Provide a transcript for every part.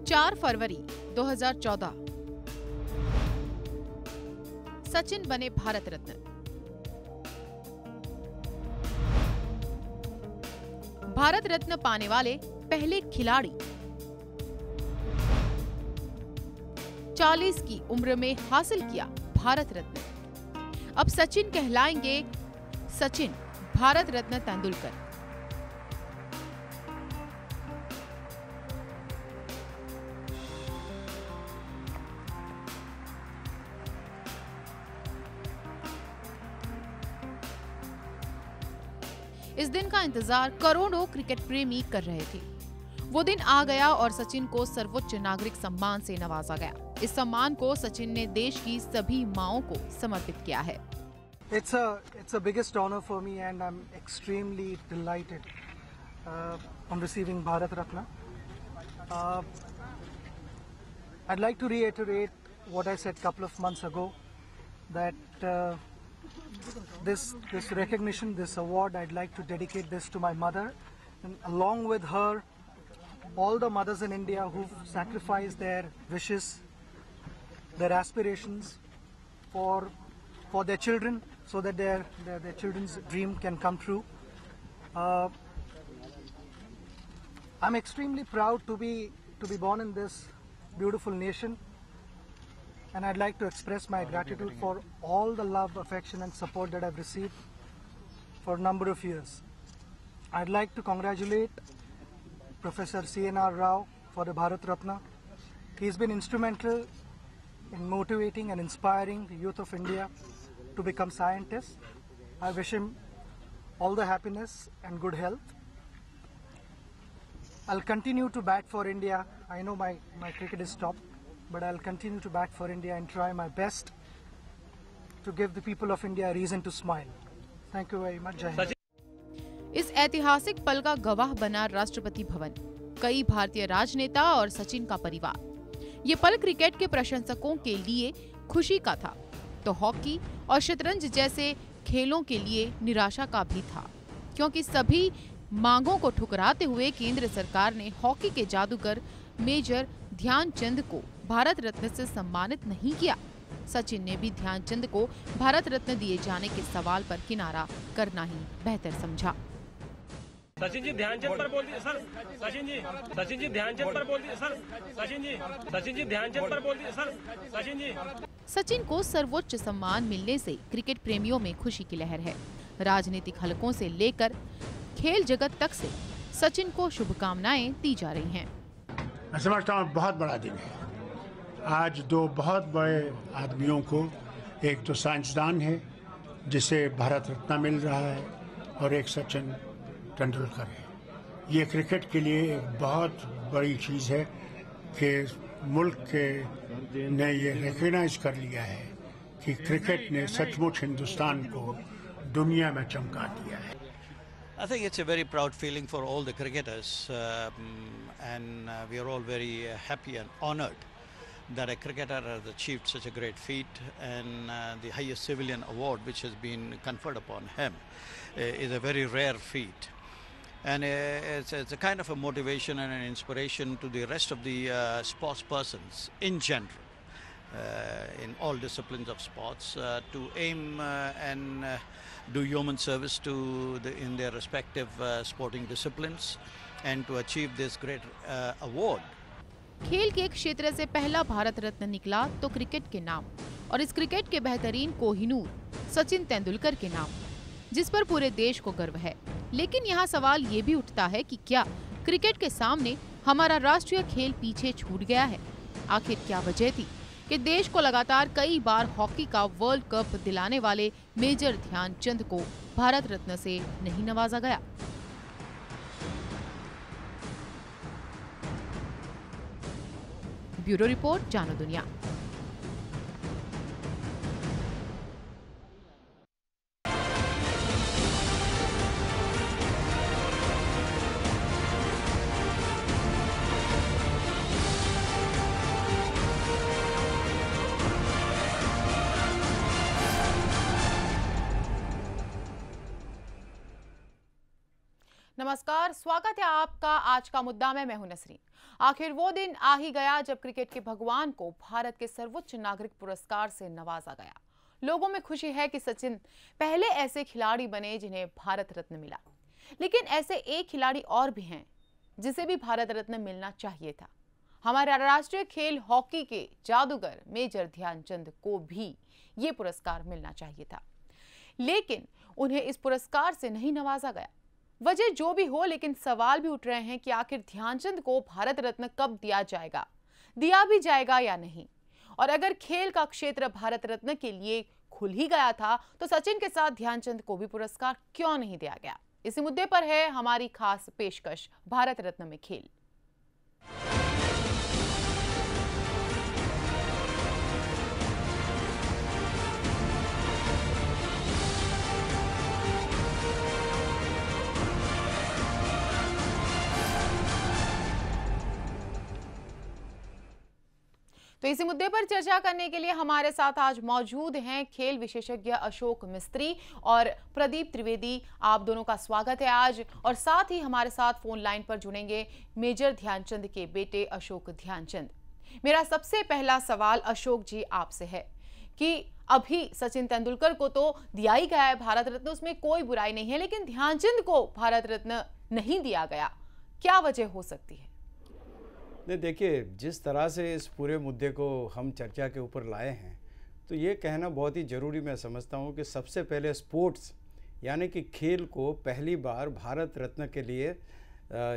4 फरवरी 2014 सचिन बने भारत रत्न। भारत रत्न पाने वाले पहले खिलाड़ी 40 की उम्र में हासिल किया भारत रत्न। अब सचिन कहलाएंगे सचिन भारत रत्न तेंदुलकर। इस दिन का इंतजार करोड़ों क्रिकेट प्रेमी कर रहे थे। वो दिन आ गया और सचिन को सर्वोच्च नागरिक सम्मान से नवाजा गया। इस सम्मान को सचिन ने देश की सभी माओं को समर्पित किया है। It's a biggest honor for me and I'm extremely delighted on receiving Bharat Ratna. I'd like to reiterate what I said a couple of months ago, that this recognition, this award, I'd like to dedicate this to my mother, and along with her, all the mothers in India who've sacrificed their wishes, their aspirations for their children, so that their children's dream can come true. I'm extremely proud to be born in this beautiful nation, and I'd like to express my gratitude for all the love, affection and support that I've received for a number of years. I'd like to congratulate Professor C.N.R. Rao for the Bharat Ratna. He's been instrumental in motivating and inspiring the youth of India to become scientists. I wish him all the happiness and good health. I'll continue to bat for India. I know my cricket is stopped, but I'll continue to bat for India and try my best to give the people of India a reason to smile. Thank you very much. Jai Hind. इस ऐतिहासिक पल का गवाह बना राष्ट्रपति भवन, कई भारतीय राजनेता और सचिन का परिवार। ये पल क्रिकेट के प्रशंसकों के लिए खुशी का था, तो हॉकी और शतरंज जैसे खेलों के लिए निराशा का भी था, क्योंकि सभी मांगों को ठुकराते हुए केंद्र सरकार ने हॉकी के जादूगर मेजर ध्यानचंद को भारत रत्न से सम्मानित नहीं किया। सचिन ने भी ध्यानचंद को भारत रत्न दिए जाने के सवाल पर किनारा करना ही बेहतर समझा। सचिन जी ध्यानचंद पर बोल दिए सर। सचिन जी ध्यानचंद पर बोल दिए सर। सचिन जी ध्यानचंद पर बोल दिए सर। सचिन जी। सचिन को सर्वोच्च सम्मान मिलने से क्रिकेट प्रेमियों में खुशी की लहर है। राजनीतिक हलकों से लेकर खेल जगत तक से सचिन को शुभकामनाएं दी जा रही हैं। मैं समझता हूँ बहुत बड़ा दिन है। आज दो बहुत बड़े आदमियों को, एक तो साइंसदान है जिसे भारत रत्न मिल रहा है, और एक सचिन तेंदुलकर है। ये क्रिकेट के लिए एक बहुत बड़ी चीज़ है कि मुल्क के ने ये रिकॉग्नाइज कर लिया है कि क्रिकेट ने सचमुच हिंदुस्तान को दुनिया में चमका दिया है। I think it's a very proud feeling for all the cricketers, and we are all very happy and honored that a cricketer has achieved such a great feat, and the highest civilian award which has been conferred upon him is a very rare feat. And it's a kind of a motivation and an inspiration to the rest of the sports persons in general, in all disciplines of sports, to aim and do yeoman service to in their respective sporting disciplines, and to achieve this great award. खेल के क्षेत्र से पहला भारत रत्न निकला तो cricket के नाम, और इस क्रिकेट के बेहतरीन कोहिनूर सचिन तेंदुलकर के नाम, जिस पर पूरे देश को गर्व है। लेकिन यहाँ सवाल ये भी उठता है कि क्या क्रिकेट के सामने हमारा राष्ट्रीय खेल पीछे छूट गया है? आखिर क्या वजह थी कि देश को लगातार कई बार हॉकी का वर्ल्ड कप दिलाने वाले मेजर ध्यानचंद को भारत रत्न से नहीं नवाजा गया? ब्यूरो रिपोर्ट, जानो दुनिया। नमस्कार, स्वागत है आपका आज का मुद्दा में। मैं हूं नसरीन। आखिर वो दिन आ ही गया जब क्रिकेट के भगवान को भारत के सर्वोच्च नागरिक पुरस्कार से नवाजा गया। लोगों में खुशी है कि सचिन पहले ऐसे खिलाड़ी बने जिन्हें भारत रत्न मिला, लेकिन ऐसे एक खिलाड़ी और भी हैं जिसे भी भारत रत्न मिलना चाहिए था। हमारे राष्ट्रीय खेल हॉकी के जादूगर मेजर ध्यानचंद को भी ये पुरस्कार मिलना चाहिए था, लेकिन उन्हें इस पुरस्कार से नहीं नवाजा गया। वजह जो भी हो, लेकिन सवाल भी उठ रहे हैं कि आखिर ध्यानचंद को भारत रत्न कब दिया जाएगा, दिया भी जाएगा या नहीं। और अगर खेल का क्षेत्र भारत रत्न के लिए खुल ही गया था तो सचिन के साथ ध्यानचंद को भी पुरस्कार क्यों नहीं दिया गया? इसी मुद्दे पर है हमारी खास पेशकश भारत रत्न में खेल। तो इसी मुद्दे पर चर्चा करने के लिए हमारे साथ आज मौजूद हैं खेल विशेषज्ञ अशोक मिस्त्री और प्रदीप त्रिवेदी। आप दोनों का स्वागत है आज। और साथ ही हमारे साथ फोन लाइन पर जुड़ेंगे मेजर ध्यानचंद के बेटे अशोक ध्यानचंद। मेरा सबसे पहला सवाल अशोक जी आपसे है कि अभी सचिन तेंदुलकर को तो दिया ही गया है भारत रत्न, उसमें कोई बुराई नहीं है, लेकिन ध्यानचंद को भारत रत्न नहीं दिया गया, क्या वजह हो सकती है? नहीं, देखिए, जिस तरह से इस पूरे मुद्दे को हम चर्चा के ऊपर लाए हैं तो ये कहना बहुत ही ज़रूरी मैं समझता हूँ कि सबसे पहले स्पोर्ट्स यानी कि खेल को पहली बार भारत रत्न के लिए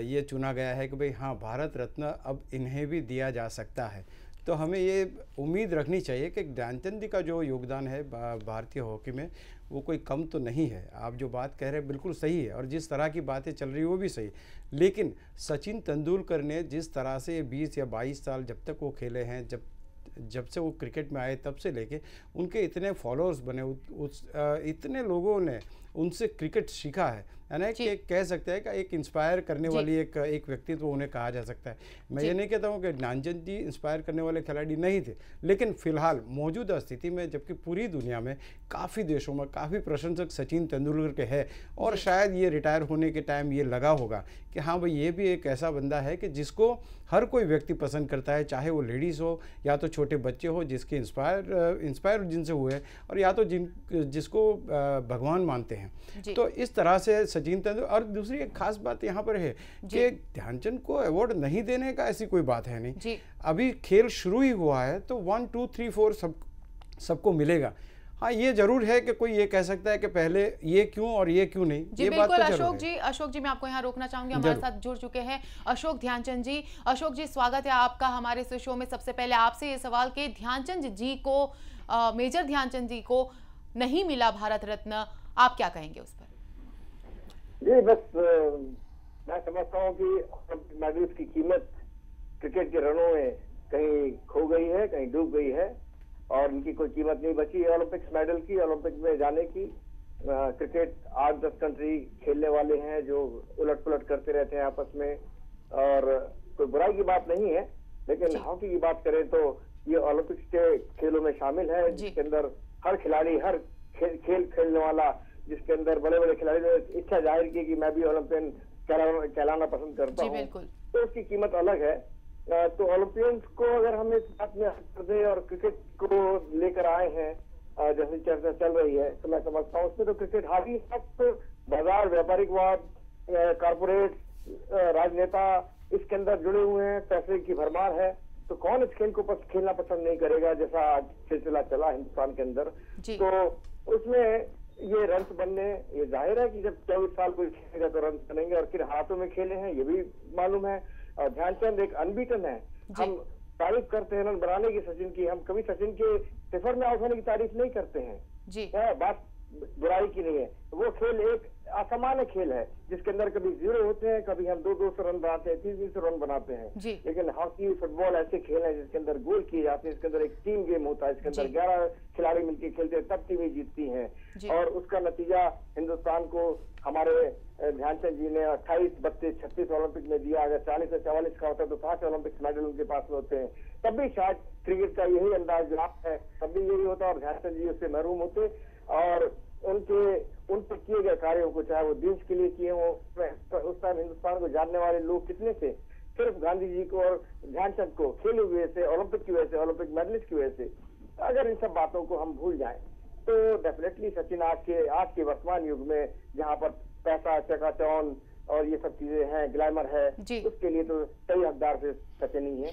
ये चुना गया है कि भाई हाँ, भारत रत्न अब इन्हें भी दिया जा सकता है। तो हमें ये उम्मीद रखनी चाहिए कि ध्यानचंद का जो योगदान है भारतीय हॉकी में वो कोई कम तो नहीं है। आप जो बात कह रहे हैं बिल्कुल सही है और जिस तरह की बातें चल रही है वो भी सही, लेकिन सचिन तेंदुलकर ने जिस तरह से 20 या 22 साल जब तक वो खेले हैं, जब से वो क्रिकेट में आए तब से लेके उनके इतने फॉलोअर्स बने, इतने लोगों ने उनसे क्रिकेट सीखा है, यानी कि कह सकते हैं कि एक इंस्पायर करने वाली एक व्यक्तित्व उन्हें कहा जा सकता है। मैं ये नहीं कहता हूँ कि ध्यानचंद जी इंस्पायर करने वाले खिलाड़ी नहीं थे, लेकिन फिलहाल मौजूदा स्थिति में जबकि पूरी दुनिया में काफ़ी देशों में काफ़ी प्रशंसक सचिन तेंदुलकर के हैं और शायद ये रिटायर होने के टाइम ये लगा होगा कि हाँ भाई, ये भी एक ऐसा बंदा है कि जिसको हर कोई व्यक्ति पसंद करता है, चाहे वो लेडीज़ हो या तो छोटे बच्चे हो जिसके इंस्पायर जिनसे हुए और या तो जिसको भगवान मानते हैं। तो इस तरह से सचिन तेंदुलकर, और दूसरी एक खास बात यहाँ पर है कि ध्यानचंद को अवार्ड नहीं देने का ऐसी कोई बात है नहीं। अभी खेल शुरू ही हुआ है तो 1 2 3 4 सबको मिलेगा। हाँ, ये जरूर है कि कोई ये कह सकता है कि पहले ये क्यों और ये क्यों नहीं। जी बिल्कुल अशोक जी मैं आपको यहाँ रोकना चाहूंगी, हमारे साथ जुड़ चुके हैं अशोक ध्यानचंद जी। अशोक जी, स्वागत है आपका हमारे इस शो में। सबसे पहले आपसे ये सवाल कि ध्यानचंद जी को, मेजर ध्यानचंद जी को नहीं मिला भारत रत्न, आप क्या कहेंगे उस पर? जी बस मैं समझता हूँ कि मेडल्स की कीमत क्रिकेट के रनों में कहीं खो गई है, कहीं डूब गई है और इनकी कोई कीमत नहीं बची है ओलंपिक्स मेडल की, ओलंपिक में जाने की। क्रिकेट 8-10 कंट्री खेलने वाले हैं जो उलट पुलट करते रहते हैं आपस में, और कोई बुराई की बात नहीं है, लेकिन हॉकी की बात करें तो ये ओलंपिक्स के खेलों में शामिल है जिसके अंदर हर खिलाड़ी, हर खेल खेलने वाला, जिसके अंदर बड़े बड़े खिलाड़ी ने इच्छा जाहिर की कि मैं भी ओलंपियन कहलाना पसंद करता हूँ, तो उसकी कीमत अलग है। तो ओलंपियंस को अगर हम इस बात में कर दें और क्रिकेट को लेकर आए हैं जैसे चर्चा चल रही है, तो मैं समझता हूँ उसमें तो क्रिकेट हावी तो बाजार, व्यापारिकवाद, कारपोरेट, राजनेता इसके अंदर जुड़े हुए हैं, पैसे की भरमार है, तो कौन इस खेल को खेलना पसंद नहीं करेगा जैसा आज सिलसिला चला हिंदुस्तान के अंदर। तो उसमें ये रन बनने, ये जाहिर है कि जब 24 साल कोई खेलेगा तो रन बनेंगे, और फिर हाथों में खेले हैं ये भी मालूम है। और ध्यानचंद एक अनबीटन है, हम तारीफ करते हैं रन बनाने की सचिन की, हम कभी सचिन के सिफर में आउट होने की तारीफ नहीं करते हैं जी, बात बुराई की नहीं है। वो खेल एक असामान्य खेल है जिसके अंदर कभी 0 होते हैं, कभी हम 200 रन बनाते हैं, 300 रन बनाते हैं, लेकिन हॉकी फुटबॉल ऐसे खेल है जिसके अंदर गोल किए जाते हैं, इसके अंदर एक टीम गेम होता है, इसके अंदर 11 खिलाड़ी मिलकर खेलते हैं तब टीमें जीतती हैं, और उसका नतीजा हिंदुस्तान को हमारे ध्यानचंद जी ने 28, 32, 36 ओलंपिक में दिया। अगर 40 या 44 का होता है तो 5 ओलंपिक्स मेडल उनके पास में होते हैं, तब भी शायद क्रिकेट का यही अंदाज है, तब भी यही होता और ध्यानचंद जी उससे महरूम होते, और उन पर किए गए कार्यों को, चाहे वो देश के लिए किए हो, उस टाइम हिंदुस्तान को जानने वाले लोग कितने थे, सिर्फ गांधी जी को और ध्यानचंद को खेले हुए से, ओलंपिक की वजह से, ओलंपिक मेडलिस्ट की वजह से अगर इन सब बातों को हम भूल जाएं तो डेफिनेटली सचिन आज के वर्तमान युग में जहां पर पैसा, चकाचौंध और ये सब चीजें हैं, ग्लैमर है, उसके लिए तो सही हकदार से सचिन ही है।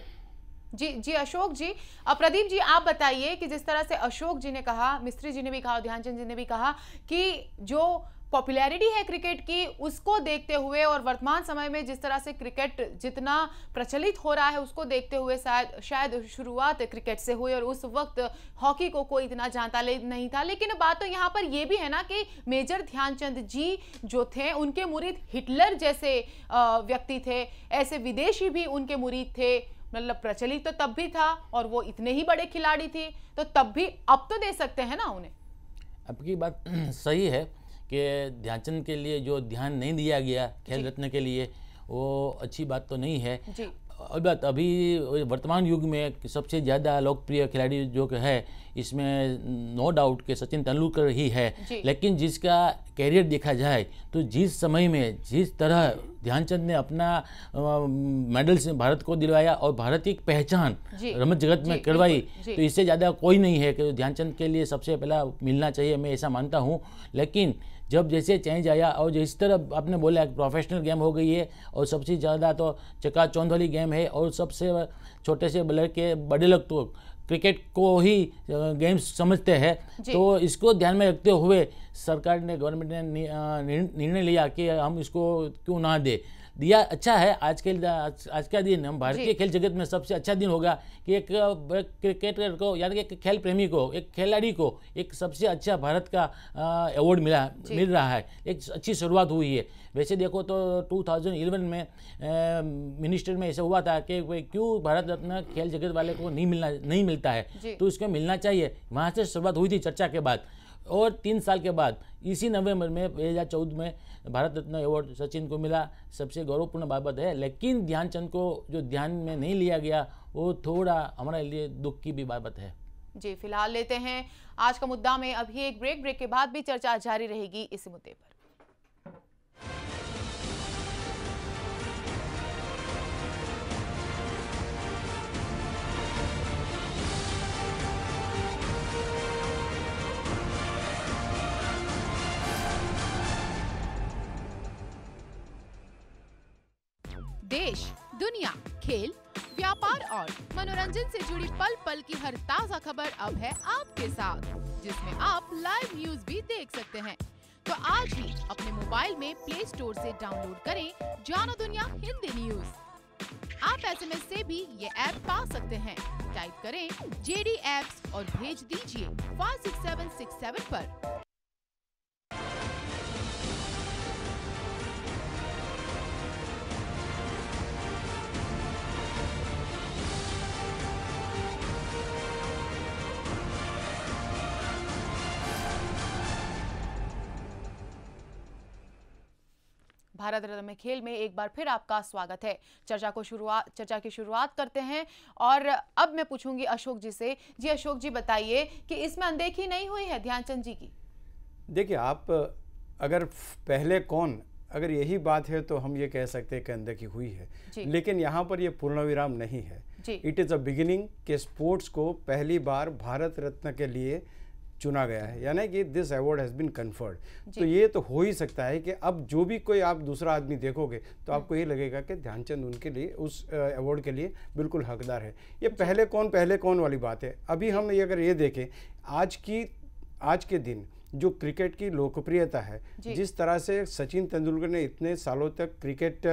जी अशोक जी। प्रदीप जी आप बताइए कि जिस तरह से अशोक जी ने कहा, मिस्त्री जी ने भी कहा और ध्यानचंद जी ने भी कहा कि जो पॉपुलैरिटी है क्रिकेट की उसको देखते हुए और वर्तमान समय में जिस तरह से क्रिकेट जितना प्रचलित हो रहा है उसको देखते हुए शायद शुरुआत क्रिकेट से हुई और उस वक्त हॉकी को कोई इतना जानता नहीं था, लेकिन बात तो यहाँ पर यह भी है ना कि मेजर ध्यानचंद जी जो थे उनके मुरीद हिटलर जैसे व्यक्ति थे, ऐसे विदेशी भी उनके मुरीद थे, मतलब प्रचलित तो तब भी था और वो इतने ही बड़े खिलाड़ी थे तो तब भी, अब तो दे सकते हैं ना उन्हें। आपकी बात सही है कि ध्यानचंद के लिए जो ध्यान नहीं दिया गया खेल रत्न के लिए वो अच्छी बात तो नहीं है। अलबत्त अभी वर्तमान युग में सबसे ज़्यादा लोकप्रिय खिलाड़ी जो है इसमें नो डाउट कि सचिन तेंदुलकर ही है, लेकिन जिसका कैरियर देखा जाए तो जिस समय में जिस तरह ध्यानचंद ने अपना मेडल्स भारत को दिलवाया और भारत की पहचान रमत जगत में करवाई तो इससे ज़्यादा कोई नहीं है कि ध्यानचंद के लिए सबसे पहला मिलना चाहिए, मैं ऐसा मानता हूँ। लेकिन जब जैसे चेंज आया और जिस तरह आपने बोला प्रोफेशनल गेम हो गई है और सबसे ज़्यादा तो चकाचौंध वाली गेम है और सबसे छोटे से के बड़े लोग तो क्रिकेट को ही गेम्स समझते हैं, तो इसको ध्यान में रखते हुए सरकार ने, गवर्नमेंट ने निर्णय लिया कि हम इसको क्यों ना दिया। अच्छा है, आज का दिन हम भारतीय खेल जगत में सबसे अच्छा दिन होगा कि एक क्रिकेटर को यानी कि एक खेल प्रेमी को, एक खिलाड़ी को एक सबसे अच्छा भारत का अवार्ड मिल रहा है, एक अच्छी शुरुआत हुई है। वैसे देखो तो 2011 में मिनिस्टर में ऐसा हुआ था कि क्यों भारत रत्न खेल जगत वाले को नहीं मिलता है, तो इसको मिलना चाहिए। वहाँ से शुरुआत हुई थी चर्चा के बाद और 3 साल के बाद इसी नवंबर में 2014 में भारत रत्न अवार्ड सचिन को मिला, सबसे गौरवपूर्ण बाबत है। लेकिन ध्यानचंद को जो ध्यान में नहीं लिया गया वो थोड़ा हमारे लिए दुख की भी बाबत है। जी फिलहाल लेते हैं आज का मुद्दा में अभी एक ब्रेक के बाद भी चर्चा जारी रहेगी इसी मुद्दे पर। देश, दुनिया, खेल, व्यापार और मनोरंजन से जुड़ी पल पल की हर ताजा खबर अब है आपके साथ, जिसमें आप लाइव न्यूज भी देख सकते हैं। तो आज ही अपने मोबाइल में प्ले स्टोर से डाउनलोड करें जानो दुनिया हिंदी न्यूज। आप SMS से भी ये ऐप पा सकते हैं। टाइप करें JD एप्स और भेज दीजिए 56767 पर। भारत रत्न में खेल में एक बार फिर आपका स्वागत है। चर्चा की शुरुआत करते हैं और अब मैं पूछूंगी अशोक जी से। जी अशोक जी बताइए कि इसमें अनदेखी नहीं हुई है ध्यानचंद जी की? देखिए, आप अगर पहले कौन, अगर यही बात है तो हम ये कह सकते हैं कि अनदेखी हुई है, लेकिन यहाँ पर ये पूर्ण विराम नहीं है। इट इज़ अ बिगिनिंग के स्पोर्ट्स को पहली बार भारत रत्न के लिए चुना गया है, यानी कि this award has been conferred. तो ये तो हो ही सकता है कि अब जो भी कोई आप दूसरा आदमी देखोगे तो आपको ये लगेगा कि ध्यानचंद उनके लिए उस अवार्ड के लिए बिल्कुल हकदार है। ये पहले कौन वाली बात है। अभी हम ये अगर ये देखें आज के दिन जो क्रिकेट की लोकप्रियता है, जिस तरह से सचिन तेंदुलकर ने इतने सालों तक क्रिकेट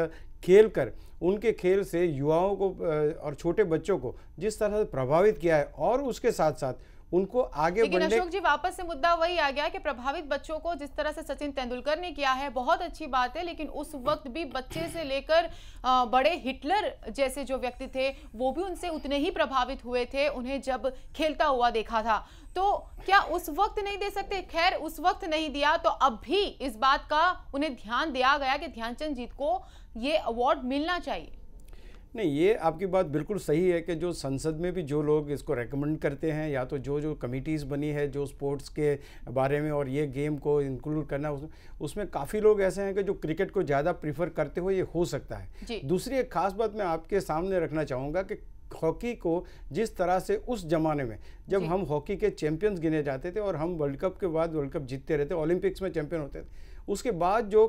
खेल कर उनके खेल से युवाओं को और छोटे बच्चों को जिस तरह से प्रभावित किया है और उसके साथ साथ उनको आगे बढ़ने। लेकिन अशोक जी वापस से मुद्दा वही आ गया कि प्रभावित बच्चों को जिस तरह से सचिन तेंदुलकर ने किया है बहुत अच्छी बात है, लेकिन उस वक्त भी बच्चे से लेकर बड़े हिटलर जैसे जो व्यक्ति थे वो भी उनसे उतने ही प्रभावित हुए थे उन्हें जब खेलता हुआ देखा था। तो क्या उस वक्त नहीं दे सकते? खैर उस वक्त नहीं दिया तो अब भी इस बात का उन्हें ध्यान दिया गया कि ध्यानचंद जी को ये अवार्ड मिलना चाहिए। नहीं, ये आपकी बात बिल्कुल सही है कि जो संसद में भी जो लोग इसको रेकमेंड करते हैं, या तो जो कमिटीज़ बनी है जो स्पोर्ट्स के बारे में और ये गेम को इंक्लूड करना, उसमें काफ़ी लोग ऐसे हैं कि जो क्रिकेट को ज़्यादा प्रीफर करते हो, ये हो सकता है। दूसरी एक ख़ास बात मैं आपके सामने रखना चाहूँगा कि हॉकी को जिस तरह से उस ज़माने में जब हम हॉकी के चैंपियंस गिने जाते थे और हम वर्ल्ड कप के बाद वर्ल्ड कप जीतते रहते, ओलंपिक्स में चैंपियन होते थे, उसके बाद जो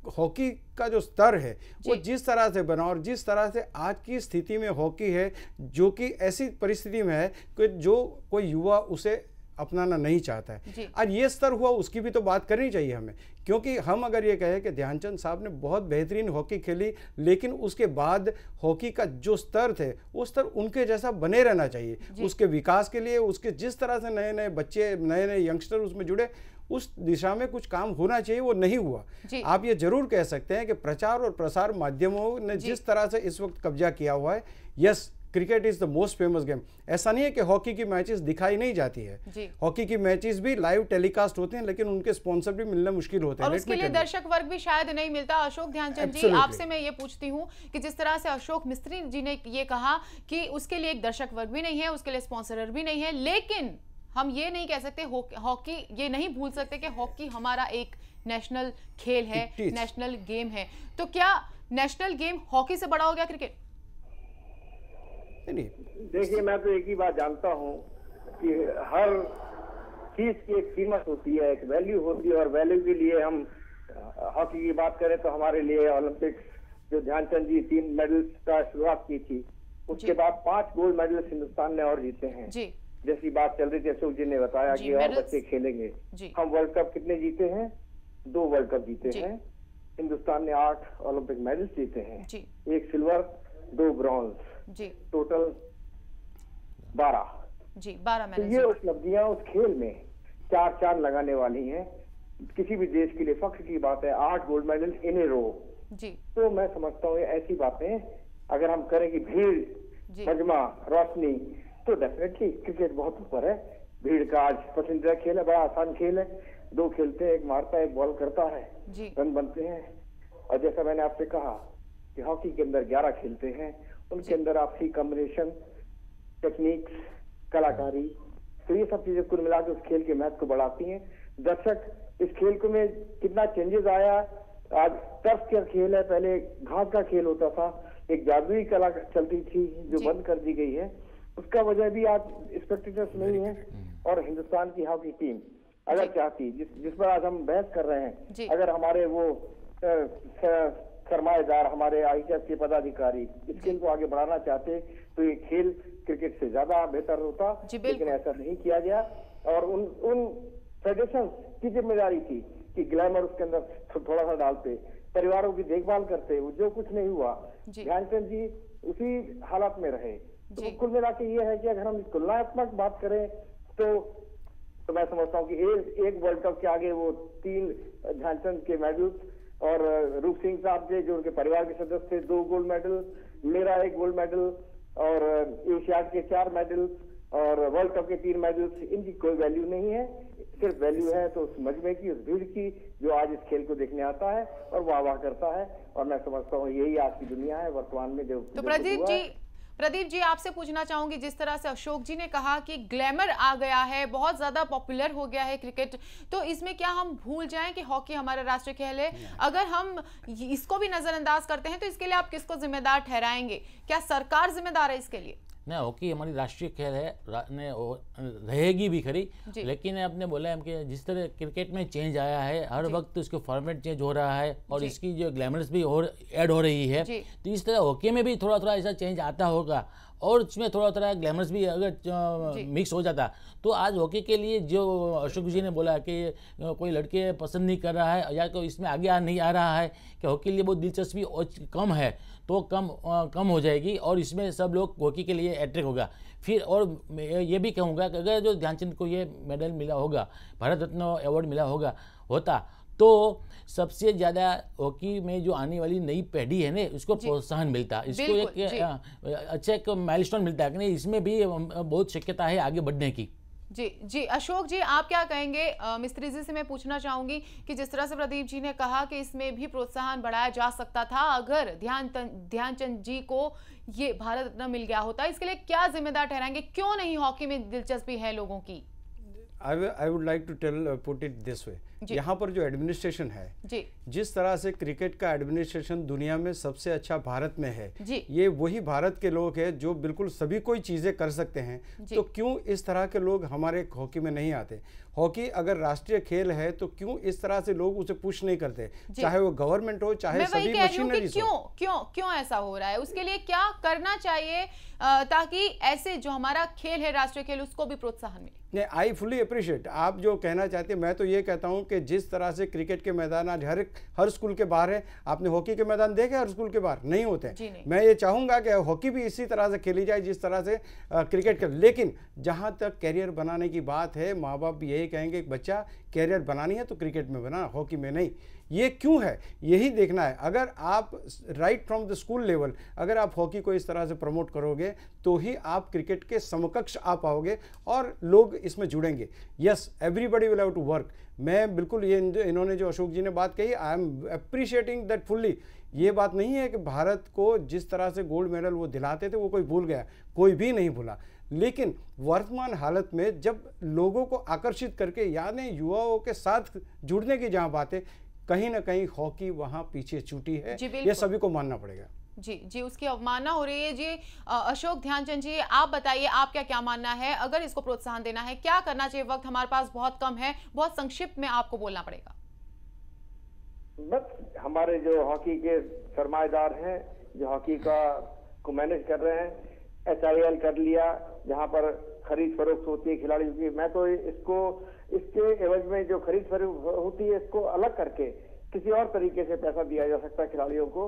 हॉकी का जो स्तर है वो जिस तरह से बना और जिस तरह से आज की स्थिति में हॉकी है, जो कि ऐसी परिस्थिति में है कि जो कोई युवा उसे अपनाना नहीं चाहता है, आज ये स्तर हुआ, उसकी भी तो बात करनी चाहिए हमें। क्योंकि हम अगर ये कहें कि ध्यानचंद साहब ने बहुत बेहतरीन हॉकी खेली, लेकिन उसके बाद हॉकी का जो स्तर थे वो स्तर उनके जैसा बने रहना चाहिए। उसके विकास के लिए, उसके जिस तरह से नए नए बच्चे, नए नए यंगस्टर उसमें जुड़े, उस दिशा में कुछ काम होना चाहिए, वो नहीं हुआ। आप ये जरूर कह सकते हैं कि प्रचार और प्रसार माध्यमों ने जिस तरह से इस वक्त कब्जा किया हुआ है, yes cricket is the most famous game. ऐसा नहीं है कि हॉकी की मैचेस दिखाई नहीं जाती है, हॉकी की मैचेस भी लाइव टेलीकास्ट होते हैं, लेकिन उनके स्पॉन्सर भी मिलना मुश्किल होते हैं और उसके लिए दर्शक वर्ग भी शायद नहीं मिलता। अशोक ध्यानचंद जी, आपसे मैं ये पूछती हूँ कि जिस तरह से अशोक मिस्त्री जी ने ये कहा कि उसके लिए एक दर्शक वर्ग भी नहीं है, उसके लिए स्पॉन्सर भी नहीं है, लेकिन हम ये नहीं कह सकते, हॉकी ये नहीं भूल सकते कि हॉकी हमारा एक नेशनल खेल है, नेशनल गेम है। तो क्या नेशनल गेम हॉकी से बड़ा हो गया क्रिकेट? देखिए, मैं तो एक ही बात जानता हूँ कि हर चीज की एक कीमत होती है, एक वैल्यू होती है, और वैल्यू के लिए हम हॉकी की बात करें तो हमारे लिए ओलंपिक्स जो ध्यानचंद जी 3 मेडल्स का शुरुआत की थी, उसके बाद 5 गोल्ड मेडल्स हिंदुस्तान ने और जीते हैं। जैसी बात चल रही थी, अशोक जी ने बताया कि और बच्चे खेलेंगे। हम वर्ल्ड कप कितने जीते हैं? 2 वर्ल्ड कप जीते हैं। हिंदुस्तान ने 8 ओलंपिक मेडल्स जीते हैं, 1 सिल्वर 2 ब्रॉन्ज, टोटल 12 मेडल। तो ये उपलब्धियां उस खेल में 4 लगाने वाली हैं। किसी भी देश के लिए फख्र की बात है। 8 गोल्ड मेडल इन ए रो। तो मैं समझता हूँ ऐसी बातें अगर हम करें कि भीड़, मजमा, रोशनी, तो डेफिनेटली क्रिकेट बहुत ऊपर है। भीड़ का आज पसंदीदा खेल है, बड़ा आसान खेल है। 2 खेलते हैं, एक मारता है, एक बॉल करता है, रन बनते हैं। और जैसा मैंने आपसे कहा कि हॉकी के अंदर 11 खेलते हैं, उनके अंदर आपसी कॉम्बिनेशन, टेक्निक्स, कलाकारी, तो ये सब चीजें कुल मिला के उस खेल के महत्व को बढ़ाती हैं। दर्शक इस खेल को में कितना चेंजेस आया। आज टर्फ का खेल है, पहले घास का खेल होता था, एक जादुई कला चलती थी जो बंद कर दी गई है। उसका वजह भी आज स्पेक्टेटर्स नहीं है। और हिंदुस्तान की हॉकी टीम अगर चाहती, जिस पर आज हम बहस कर रहे हैं, अगर हमारे वो सरमाएदार, हमारे आईसीएफ के पदाधिकारी इस खेल को आगे बढ़ाना चाहते तो ये खेल क्रिकेट से ज्यादा बेहतर होता, लेकिन ऐसा नहीं किया गया। और उन फेडरेशन की जिम्मेदारी थी कि ग्लैमर उसके अंदर थोड़ा सा डालते, परिवारों की देखभाल करते, वो जो कुछ नहीं हुआ। ध्यानचंद जी उसी हालात में रहे। तो कुल मिला के ये है कि अगर हम तुलनात्मक बात करें तो मैं समझता हूँ कि एक वर्ल्ड कप के आगे वो 3 ध्यानचंद के मेडल, और रूप सिंह साहब थे जो उनके परिवार के सदस्य थे, 2 गोल्ड मेडल, मेरा 1 गोल्ड मेडल, और एशियाड के 4 मेडल, और वर्ल्ड कप के 3 मेडल्स, इनकी कोई वैल्यू नहीं है। सिर्फ वैल्यू है तो उस मजमे की, उस भीड़ की जो आज इस खेल को देखने आता है और वाह वाह करता है। और मैं समझता हूँ यही आज की दुनिया है वर्तमान में। जो तो प्रदीप जी आपसे पूछना चाहूंगी, जिस तरह से अशोक जी ने कहा कि ग्लैमर आ गया है, बहुत ज्यादा पॉपुलर हो गया है क्रिकेट, तो इसमें क्या हम भूल जाएं कि हॉकी हमारा राष्ट्रीय खेल है? अगर हम इसको भी नजरअंदाज करते हैं तो इसके लिए आप किसको जिम्मेदार ठहराएंगे? क्या सरकार जिम्मेदार है इसके लिए? नहीं, हॉकी हमारी राष्ट्रीय खेल है, रहेगी भी खरी, लेकिन आपने बोला है कि जिस तरह क्रिकेट में चेंज आया है, हर वक्त इसको फॉर्मेट चेंज हो रहा है और इसकी जो ग्लैमरस भी ऐड हो रही है, तो इस तरह हॉकी में भी थोड़ा थोड़ा ऐसा चेंज आता होगा और उसमें थोड़ा थोड़ा ग्लैमरस भी अगर मिक्स हो जाता तो आज हॉकी के लिए जो अशोक जी ने बोला कि कोई लड़के पसंद नहीं कर रहा है या कोई इसमें आगे नहीं आ रहा है कि हॉकी के लिए बहुत दिलचस्पी कम है, तो कम हो जाएगी और इसमें सब लोग हॉकी के लिए अट्रैक्ट होगा। फिर और ये भी कहूँगा कि अगर जो ध्यानचंद को ये मेडल मिला होगा, भारत रत्न अवार्ड मिला होता तो सबसे ज़्यादा हॉकी में जो आने वाली नई पीढ़ी है ना, उसको प्रोत्साहन मिलता, इसको एक अच्छा एक माइलस्टोन मिलता है कि नहीं, इसमें भी बहुत शक्यता है आगे बढ़ने की। जी अशोक जी, आप क्या कहेंगे? मिस्त्री जी से मैं पूछना चाहूंगी कि जिस तरह से प्रदीप जी ने कहा कि इसमें भी प्रोत्साहन बढ़ाया जा सकता था अगर ध्यानचंद जी को ये भारत रत्न मिल गया होता, इसके लिए क्या जिम्मेदार ठहराएंगे? क्यों नहीं हॉकी में दिलचस्पी है लोगों की? I would like to put it this way, यहाँ पर जो एडमिनिस्ट्रेशन है जी, जिस तरह से क्रिकेट का एडमिनिस्ट्रेशन दुनिया में सबसे अच्छा भारत में है जी, ये वही भारत के लोग हैं जो बिल्कुल सभी कोई चीजें कर सकते हैं। तो क्यों इस तरह के लोग हमारे हॉकी में नहीं आते? हॉकी अगर राष्ट्रीय खेल है तो क्यों इस तरह से लोग उसे पुश नहीं करते, चाहे वो गवर्नमेंट हो चाहे सभी मशीनरी हो? क्यों ऐसा हो रहा है? उसके लिए क्या करना चाहिए ताकि ऐसे जो हमारा खेल है राष्ट्रीय खेल उसको भी प्रोत्साहन मिले? आई फुली अप्रिशिएट आप जो कहना चाहते हैं। मैं तो ये कहता हूं कि जिस तरह से क्रिकेट के मैदान आज हर स्कूल के बाहर है, आपने हॉकी के मैदान देखे हर स्कूल के बाहर नहीं होते हैं। मैं ये चाहूंगा कि हॉकी भी इसी तरह से खेली जाए जिस तरह से क्रिकेट खेल। लेकिन जहां तक कैरियर बनाने की बात है, माँ बाप यही कहेंगे कि बच्चा कैरियर बनानी है तो क्रिकेट में बना, हॉकी में नहीं। ये क्यों है यही देखना है। अगर आप right from the school level अगर आप हॉकी को इस तरह से प्रमोट करोगे तो ही आप क्रिकेट के समकक्ष आ पाओगे और लोग इसमें जुड़ेंगे। Yes, everybody will have to work. मैं बिल्कुल ये इन्होंने जो अशोक जी ने बात कही, I am appreciating that fully. ये बात नहीं है कि भारत को जिस तरह से गोल्ड मेडल वो दिलाते थे वो कोई भूल गया, कोई भी नहीं भूला। लेकिन वर्तमान हालत में जब लोगों को आकर्षित करके यानी युवाओं के साथ जुड़ने की जहां बात है, कहीं ना कहीं हॉकी वहां पीछे छूटी है। ये सभी को मानना पड़ेगा। जी, उसकी अवमानना हो रही है। जी अशोक ध्यानचंद जी, आप बताइए आपका क्या मानना है? अगर इसको प्रोत्साहन देना है क्या करना चाहिए? वक्त हमारे पास बहुत कम है, बहुत संक्षिप्त में आपको बोलना पड़ेगा। बस हमारे जो हॉकी के सरमाएदार हैं, जो हॉकी को मैनेज कर रहे हैं, HIL कर लिया जहां पर खरीद फरोख्त होती है खिलाड़ियों की। मैं तो इसके एवज में जो खरीद फरोख्त होती है इसको अलग करके किसी और तरीके से पैसा दिया जा सकता है खिलाड़ियों को।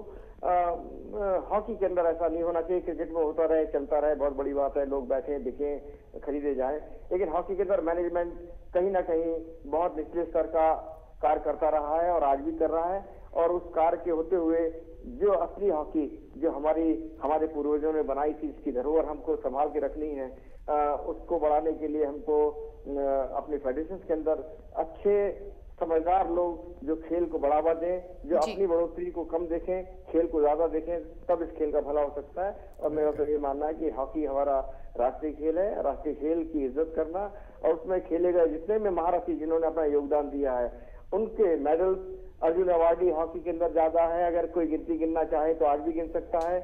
हॉकी के अंदर ऐसा नहीं होना चाहिए। क्रिकेट में होता रहे, चलता रहे, बहुत बड़ी बात है, लोग बैठे दिखें, खरीदे जाएं। लेकिन हॉकी के अंदर मैनेजमेंट कहीं ना कहीं बहुत निचले स्तर का कार्य करता रहा है और आज भी कर रहा है। और उस कार्य के होते हुए जो असली हॉकी जो हमारे पूर्वजों ने बनाई थी, इसकी धरोहर हमको संभाल के रखनी है। उसको बढ़ाने के लिए हमको अपने फेडरेशन के अंदर अच्छे समझदार लोग जो खेल को बढ़ावा दें, जो अपनी बढ़ोतरी को कम देखें, खेल को ज्यादा देखें, तब इस खेल का भला हो सकता है। और मेरा तो ये मानना है कि हॉकी हमारा राष्ट्रीय खेल है। राष्ट्रीय खेल की इज्जत करना और उसमें खेले गए जितने में महारथी जिन्होंने अपना योगदान दिया है उनके मेडल्स अर्जुन अवार्डी हॉकी के अंदर ज्यादा है। अगर कोई गिनना चाहे तो आज भी गिन सकता है।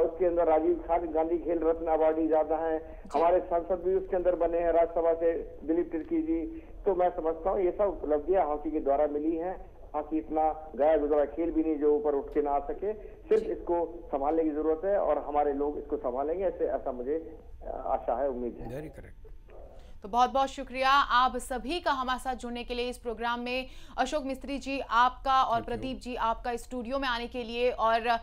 उसके अंदर राजीव गांधी खेल रत्न अवार्डी ज्यादा है। हमारे सांसद भी उसके अंदर बने हैं राज्यसभा से, दिलीप तिर्की जी। तो मैं समझता हूँ ये सब उपलब्धियां हॉकी के द्वारा मिली हैं। हॉकी इतना गया गुजरा खेल भी नहीं जो ऊपर उठ के ना आ सके। सिर्फ इसको संभालने की जरूरत है और हमारे लोग इसको संभालेंगे, ऐसा मुझे आशा है, उम्मीद है। Very correct. तो बहुत बहुत शुक्रिया आप सभी का हमारे साथ जुड़ने के लिए इस प्रोग्राम में। अशोक मिस्त्री जी आपका और प्रदीप जी आपका स्टूडियो में आने के लिए, और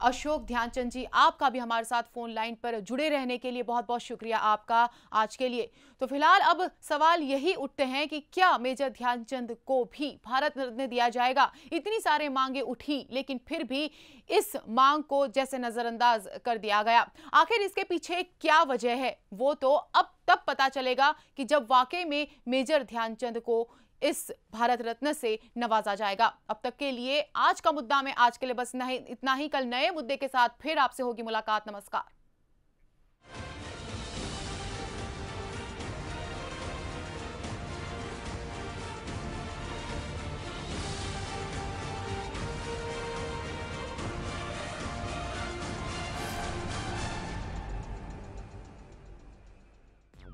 अशोक ध्यानचंद जी आपका भी हमारे साथ फोन लाइन पर जुड़े रहने के लिए बहुत बहुत शुक्रिया आपका आज के लिए। तो फिलहाल अब सवाल यही उठते हैं कि क्या मेजर ध्यानचंद को भी भारत रत्न दिया जाएगा? इतनी सारे मांगे उठी लेकिन फिर भी इस मांग को जैसे नजरअंदाज कर दिया गया। आखिर इसके पीछे क्या वजह है वो तो अब तब पता चलेगा कि जब वाकई में मेजर ध्यानचंद को इस भारत रत्न से नवाजा जाएगा। अब तक के लिए आज का मुद्दा में आज के लिए बस इतना ही। कल नए मुद्दे के साथ फिर आपसे होगी मुलाकात। नमस्कार।